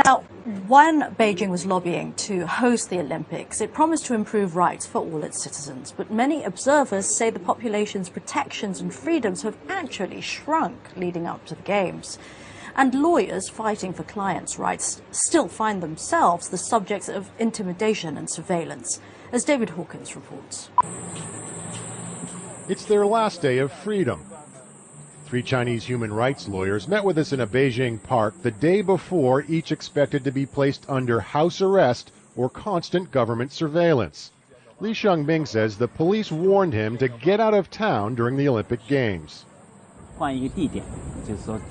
Now, when Beijing was lobbying to host the Olympics, it promised to improve rights for all its citizens. But many observers say the population's protections and freedoms have actually shrunk leading up to the Games. And lawyers fighting for clients' rights still find themselves the subjects of intimidation and surveillance, as David Hawkins reports. It's their last day of freedom. 3 Chinese human rights lawyers met with us in a Beijing park the day before each expected to be placed under house arrest or constant government surveillance. Li Shengming says the police warned him to get out of town during the Olympic Games.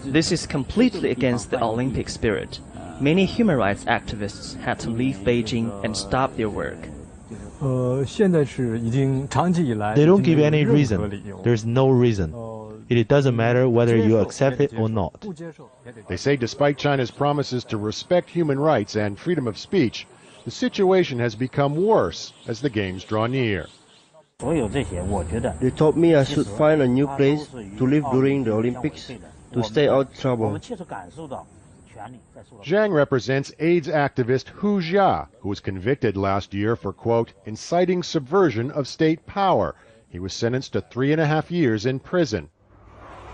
This is completely against the Olympic spirit. Many human rights activists had to leave Beijing and stop their work. They don't give any reason. There's no reason. It doesn't matter whether you accept it or not. They say despite China's promises to respect human rights and freedom of speech, the situation has become worse as the Games draw near. They told me I should find a new place to live during the Olympics to stay out of trouble. Zhang represents AIDS activist Hu Jia, who was convicted last year for, quote, inciting subversion of state power. He was sentenced to 3.5 years in prison.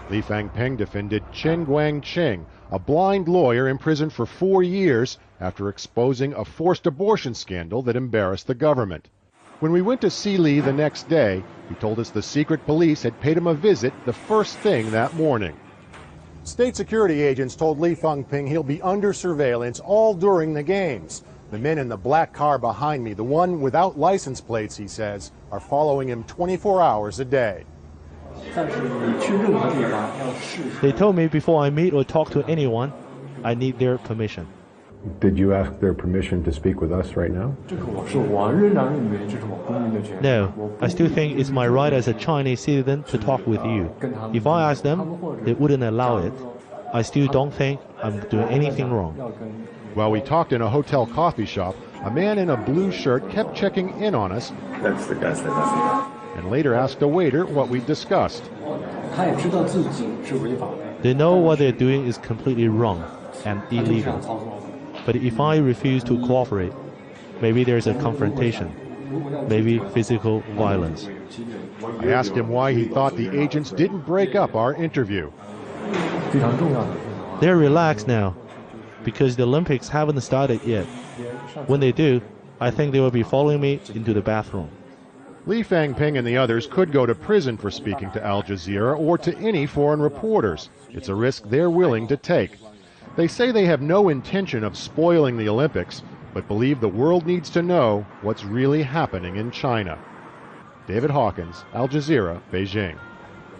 Li Fangping defended Chen Guangqing, a blind lawyer imprisoned for 4 years after exposing a forced abortion scandal that embarrassed the government. When we went to see Li the next day, he told us the secret police had paid him a visit the first thing that morning. State security agents told Li Fangping he'll be under surveillance all during the Games. The men in the black car behind me, the one without license plates, he says, are following him 24 hours a day. They told me before I meet or talk to anyone, I need their permission. Did you ask their permission to speak with us right now? No, I still think it's my right as a Chinese citizen to talk with you. If I ask them, they wouldn't allow it. I still don't think I'm doing anything wrong. While we talked in a hotel coffee shop, a man in a blue shirt kept checking in on us. That's the guy. And later asked a waiter what we discussed. They know what they're doing is completely wrong and illegal. But if I refuse to cooperate, maybe there's a confrontation, maybe physical violence. I asked him why he thought the agents didn't break up our interview. They're relaxed now, because the Olympics haven't started yet. When they do, I think they will be following me into the bathroom. Li Fangping and the others could go to prison for speaking to Al Jazeera or to any foreign reporters. It's a risk they're willing to take. They say they have no intention of spoiling the Olympics, but believe the world needs to know what's really happening in China. David Hawkins, Al Jazeera, Beijing.